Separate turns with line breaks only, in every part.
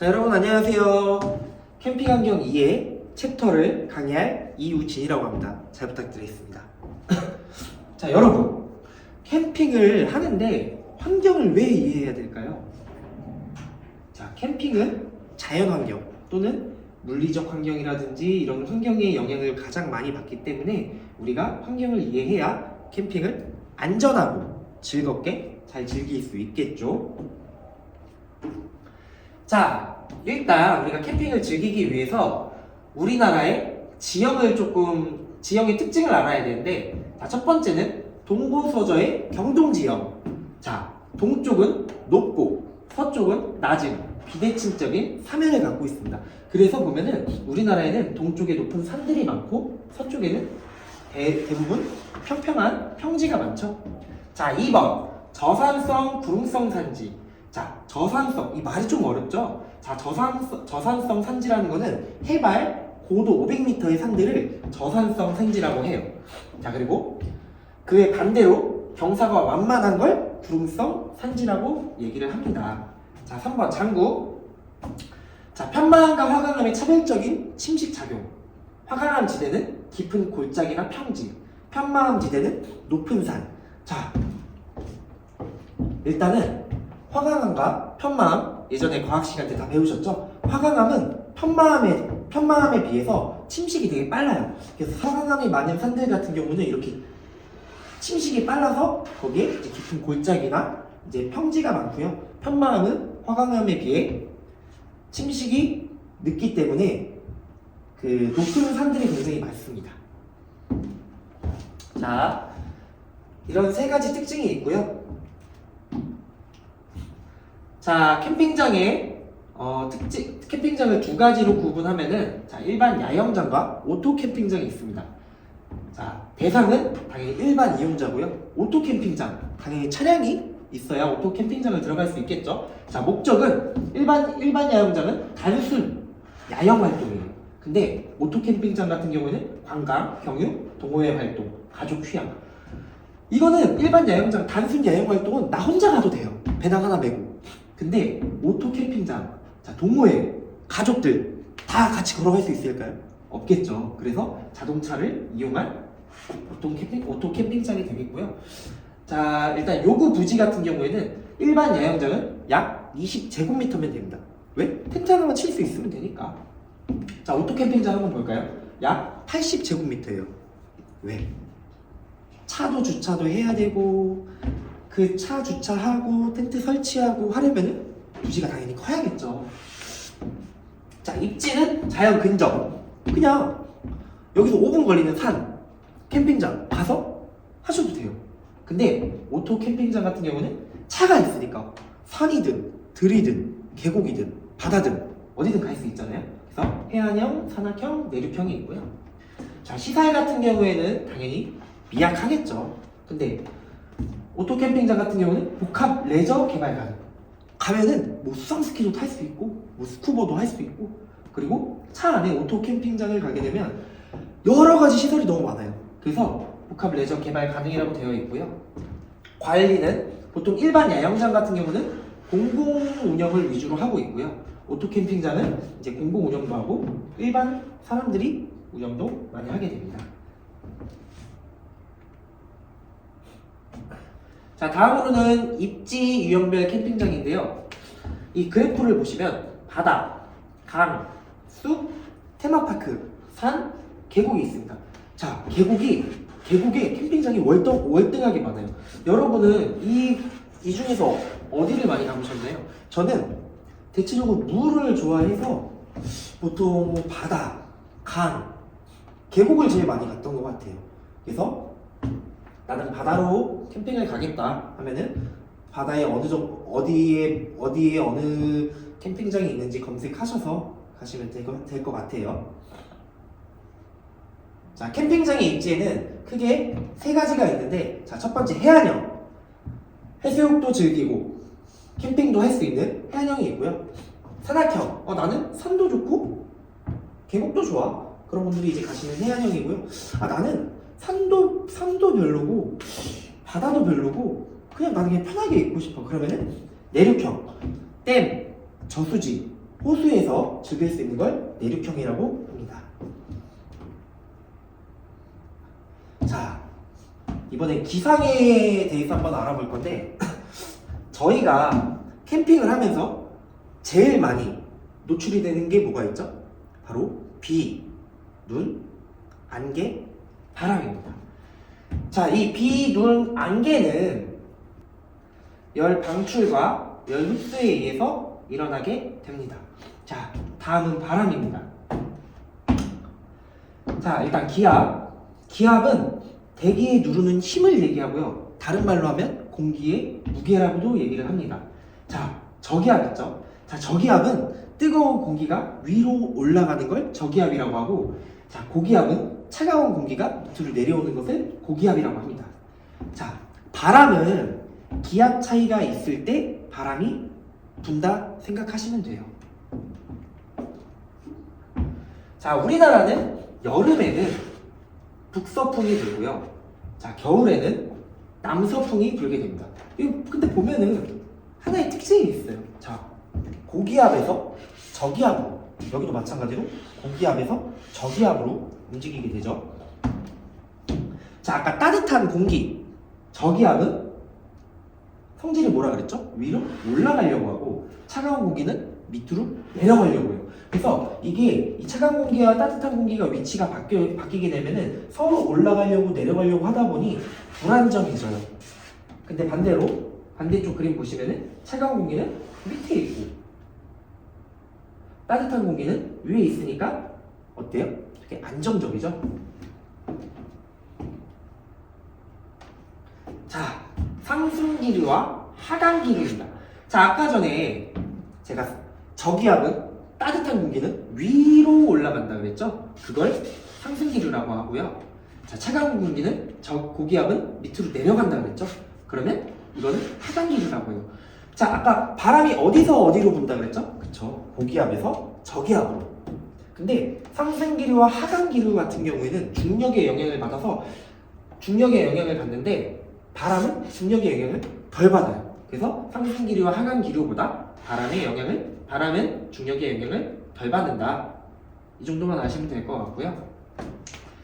자, 여러분 안녕하세요. 캠핑 환경 2의 챕터를 강의할 이우진이라고 합니다. 잘 부탁드리겠습니다. 자, 여러분 캠핑을 하는데 환경을 왜 이해해야 될까요? 자, 캠핑은 자연 환경 또는 물리적 환경이라든지 이런 환경의 영향을 가장 많이 받기 때문에 우리가 환경을 이해해야 캠핑을 안전하고 즐겁게 잘 즐길 수 있겠죠. 자, 일단 우리가 캠핑을 즐기기 위해서 우리나라의 지형의 특징을 알아야 되는데, 자, 첫 번째는 동고서저의 경동지형. 자, 동쪽은 높고 서쪽은 낮은 비대칭적인 사면을 갖고 있습니다. 그래서 보면은 우리나라에는 동쪽에 높은 산들이 많고 서쪽에는 대부분 평평한 평지가 많죠. 자, 2번 저산성 구름성 산지. 자, 저산성, 이 말이 좀 어렵죠? 자, 저산성 산지라는 거는 해발 고도 500m의 산들을 저산성 산지라고 해요. 자, 그리고 그의 반대로 경사가 완만한 걸 구름성 산지라고 얘기를 합니다. 자, 3번 장구. 자, 편마암과 화강암의 차별적인 침식 작용. 화강암 지대는 깊은 골짜기나 평지, 편마암 지대는 높은 산. 자, 일단은 화강암과 편마암, 예전에 과학 시간 때 다 배우셨죠? 화강암은 편마암에 비해서 침식이 되게 빨라요. 그래서 화강암이 많은 산들 같은 경우는 이렇게 침식이 빨라서 거기에 이제 깊은 골짜기나 이제 평지가 많고요. 편마암은 화강암에 비해 침식이 늦기 때문에 그 높은 산들이 굉장히 많습니다. 자, 이런 세 가지 특징이 있고요. 자, 캠핑장을 두 가지로 구분하면은, 자, 일반 야영장과 오토 캠핑장이 있습니다. 자, 대상은 당연히 일반 이용자고요. 오토 캠핑장, 당연히 차량이 있어야 오토 캠핑장을 들어갈 수 있겠죠. 자, 목적은 일반 야영장은 단순 야영 활동이에요. 근데 오토 캠핑장 같은 경우에는 관광, 경유, 동호회 활동, 가족 휴양. 이거는 일반 야영장 단순 야영 활동은 나 혼자 가도 돼요. 배낭 하나 메고. 근데 오토 캠핑장, 자, 동호회, 가족들 다 같이 걸어갈 수 있을까요? 없겠죠. 그래서 자동차를 이용한 오토 캠핑장이 되겠고요. 자, 일단 요구 부지 같은 경우에는 일반 야영장은 약 20제곱미터면 됩니다. 왜? 텐트 하나만 칠 수 있으면 되니까. 자, 오토 캠핑장 한번 볼까요? 약 80제곱미터예요. 왜? 차도 주차도 해야 되고 그 차 주차하고 텐트 설치하고 하려면은 부지가 당연히 커야겠죠. 자, 입지는 자연 근접. 그냥 여기서 5분 걸리는 산 캠핑장 가서 하셔도 돼요. 근데 오토 캠핑장 같은 경우는 차가 있으니까 산이든 들이든 계곡이든 바다든 어디든 갈 수 있잖아요. 그래서 해안형, 산악형, 내륙형이 있고요. 자, 시설 같은 경우에는 당연히 미약하겠죠. 근데 오토 캠핑장 같은 경우는 복합 레저 개발 가능. 가면은 뭐 수상 스키도 탈 수 있고 뭐 스쿠버도 할 수 있고, 그리고 차 안에 오토 캠핑장을 가게 되면 여러 가지 시설이 너무 많아요. 그래서 복합 레저 개발 가능이라고 되어 있고요. 관리는 보통 일반 야영장 같은 경우는 공공 운영을 위주로 하고 있고요. 오토 캠핑장은 이제 공공 운영도 하고 일반 사람들이 운영도 많이 하게 됩니다. 자, 다음으로는 입지 유형별 캠핑장인데요. 이 그래프를 보시면 바다, 강, 숲, 테마파크, 산, 계곡이 있습니다. 자, 계곡에 캠핑장이 월등하게 많아요. 여러분은 이 중에서 어디를 많이 가보셨나요? 저는 대체적으로 물을 좋아해서 보통 바다, 강, 계곡을 제일 많이 갔던 것 같아요. 그래서 나는 바다로 캠핑을 가겠다 하면은 바다에 어디에 어느 캠핑장이 있는지 검색하셔서 가시면 될 것 같아요. 자, 캠핑장의 입지에는 크게 세 가지가 있는데, 자, 첫 번째 해안형. 해수욕도 즐기고 캠핑도 할 수 있는 해안형이 있고요. 산악형. 나는 산도 좋고 계곡도 좋아. 그런 분들이 이제 가시는 해안형이고요. 나는 산도 별로고 바다도 별로고 그냥 나는 그냥 편하게 있고 싶어. 그러면은 내륙형. 댐, 저수지, 호수에서 즐길 수 있는 걸 내륙형이라고 합니다. 자, 이번에 기상에 대해서 한번 알아볼 건데 저희가 캠핑을 하면서 제일 많이 노출이 되는 게 뭐가 있죠? 바로 비, 눈, 안개, 바람입니다. 자, 이 비, 눈, 안개는 열 방출과 열 흡수에 의해서 일어나게 됩니다. 자, 다음은 바람입니다. 자, 일단 기압. 기압은 대기에 누르는 힘을 얘기하고요. 다른 말로 하면 공기의 무게라고도 얘기를 합니다. 자, 저기압 있죠? 자, 저기압은 뜨거운 공기가 위로 올라가는 걸 저기압이라고 하고, 자, 고기압은 차가운 공기가 밑으로 내려오는 것을 고기압이라고 합니다. 자, 바람은 기압 차이가 있을 때 바람이 분다 생각하시면 돼요. 자, 우리나라는 여름에는 북서풍이 불고요. 자, 겨울에는 남서풍이 불게 됩니다. 이거 근데 보면은 하나의 특징이 있어요. 자, 고기압에서 저기압으로, 여기도 마찬가지로 고기압에서 저기압으로 움직이게 되죠. 자, 아까 따뜻한 공기, 저기압은 성질이 뭐라 그랬죠? 위로 올라가려고 하고, 차가운 공기는 밑으로 내려가려고 해요. 그래서 이게 이 차가운 공기와 따뜻한 공기가 위치가 바뀌게 되면은 서로 올라가려고 내려가려고 하다 보니 불안정해져요. 근데 반대로 반대쪽 그림 보시면은 차가운 공기는 밑에 있고 따뜻한 공기는 위에 있으니까 어때요? 되게 안정적이죠? 자, 상승기류와 하강기류입니다. 자, 아까 전에 제가 저기압은 따뜻한 공기는 위로 올라간다 그랬죠? 그걸 상승기류라고 하고요. 자, 차가운 공기는 고기압은 밑으로 내려간다 그랬죠? 그러면 이거는 하강기류라고 해요. 자, 아까 바람이 어디서 어디로 분다 그랬죠? 그쵸? 고기압에서 저기압으로. 근데 상승기류와 하강기류 같은 경우에는 중력의 영향을 받아서 중력의 영향을 받는데 바람은 중력의 영향을 덜 받아요. 그래서 상승기류와 하강기류보다 바람은 중력의 영향을 덜 받는다. 이 정도만 아시면 될 것 같고요.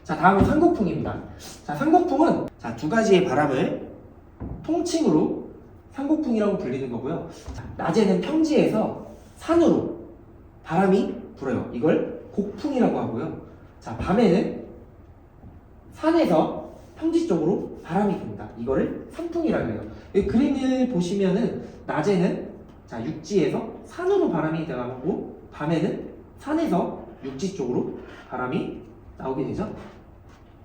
자, 다음은 상고풍입니다. 자, 상고풍은 자, 두 가지의 바람을 통칭으로 상고풍이라고 불리는 거고요. 자, 낮에는 평지에서 산으로 바람이 불어요. 이걸 곡풍이라고 하고요. 자, 밤에는 산에서 평지 쪽으로 바람이 분다. 이거를 산풍이라고 해요. 이 그림을 보시면은 낮에는 자, 육지에서 산으로 바람이 나오고 밤에는 산에서 육지 쪽으로 바람이 나오게 되죠.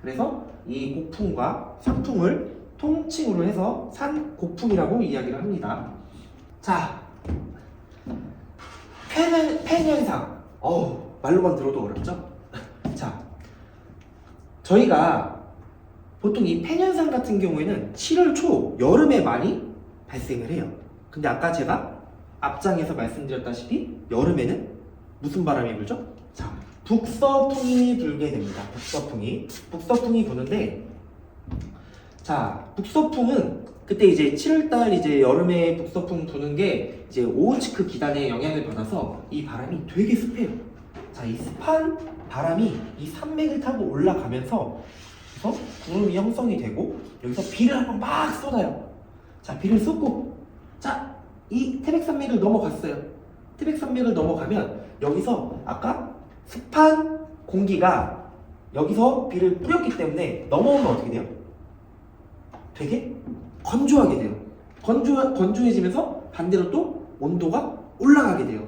그래서 이 곡풍과 산풍을 통칭으로 해서 산곡풍이라고 이야기를 합니다. 자, 팬현상. 말로만 들어도 어렵죠? 자, 저희가 보통 이 팬현상 같은 경우에는 7월 초 여름에 많이 발생을 해요. 근데 아까 제가 앞장에서 말씀드렸다시피 여름에는 무슨 바람이 불죠? 자, 북서풍이 불게 됩니다. 북서풍이 부는데, 자, 북서풍은 그때 이제 7월달 이제 여름에 북서풍 부는 게 이제 오호츠크 기단의 영향을 받아서 이 바람이 되게 습해요. 자, 이 습한 바람이 이 산맥을 타고 올라가면서 그래서 구름이 형성이 되고 여기서 비를 한번 막 쏟아요. 자, 비를 쏟고, 자, 이 태백산맥을 넘어갔어요. 태백산맥을 넘어가면 여기서 아까 습한 공기가 여기서 비를 뿌렸기 때문에 넘어오면 어떻게 돼요? 되게 건조하게 돼요. 건조해지면서 반대로 또 온도가 올라가게 돼요.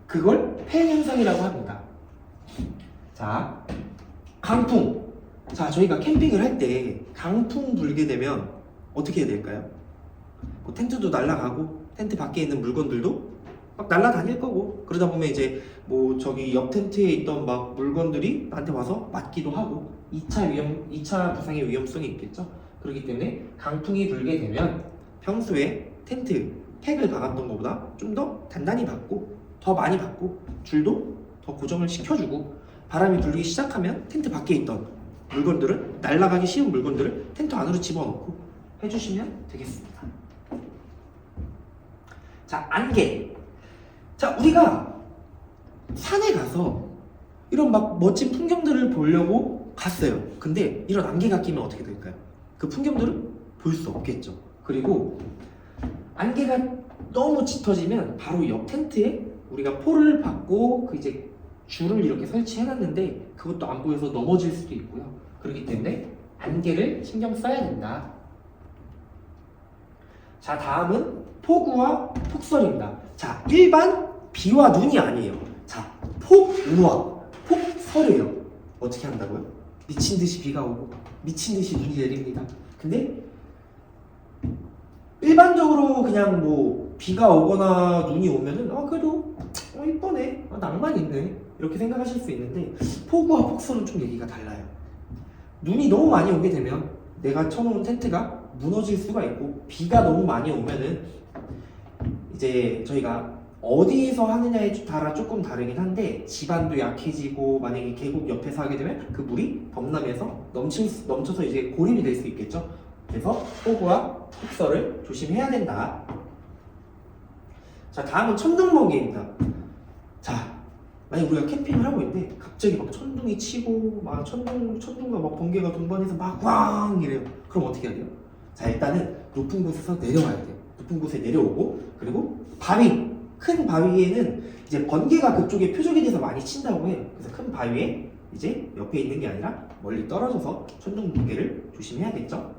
그걸 팬현상이라고 합니다. 자, 강풍. 자, 저희가 캠핑을 할 때 강풍 불게 되면 어떻게 해야 될까요? 뭐 텐트도 날아가고 텐트 밖에 있는 물건들도 막 날아다닐 거고, 그러다 보면 이제 뭐 저기 옆 텐트에 있던 막 물건들이 나한테 와서 맞기도 하고 2차 부상의 위험성이 있겠죠. 그렇기 때문에 강풍이 불게 되면 평소에 텐트 팩을 박았던 것보다 좀 더 단단히 박고 더 많이 박고 줄도 더 고정을 시켜주고, 바람이 불기 시작하면 텐트 밖에 있던 물건들을, 날아가기 쉬운 물건들을 텐트 안으로 집어넣고 해주시면 되겠습니다. 자, 안개. 자, 우리가 산에 가서 이런 막 멋진 풍경들을 보려고 갔어요. 근데 이런 안개가 끼면 어떻게 될까요? 그 풍경들을 볼 수 없겠죠. 그리고 안개가 너무 짙어지면 바로 옆 텐트에 우리가 포를 받고 그 이제 줄을 이렇게 설치해놨는데 그것도 안 보여서 넘어질 수도 있고요. 그렇기 때문에 안개를 신경 써야 된다. 자, 다음은 폭우와 폭설입니다. 자, 일반 비와 눈이 아니에요. 자, 폭우와 폭설이에요. 어떻게 한다고요? 미친 듯이 비가 오고 미친 듯이 눈이 내립니다. 근데 일반적으로 그냥 뭐 비가 오거나 눈이 오면은 그래도 이쁘네, 낭만 있네 이렇게 생각하실 수 있는데 폭우와 폭설은 좀 얘기가 달라요. 눈이 너무 많이 오게 되면 내가 쳐놓은 텐트가 무너질 수가 있고, 비가 너무 많이 오면은 이제 저희가 어디에서 하느냐에 따라 조금 다르긴 한데 지반도 약해지고, 만약에 계곡 옆에서 하게 되면 그 물이 범람해서 넘쳐서 이제 고립이 될 수 있겠죠. 그래서 폭우와 폭설을 조심해야 된다. 자, 다음은 천둥번개입니다. 자, 만약 우리가 캠핑을 하고 있는데 갑자기 막 천둥이 치고 막 천둥과 막 번개가 동반해서 막 꽝 이래요. 그럼 어떻게 해야 돼요? 자, 일단은 높은 곳에서 내려와야 돼요. 높은 곳에 내려오고, 그리고 큰 바위에는 이제 번개가 그쪽에 표적이 돼서 많이 친다고 해요. 그래서 큰 바위에 이제 옆에 있는 게 아니라 멀리 떨어져서 천둥 번개를 조심해야겠죠.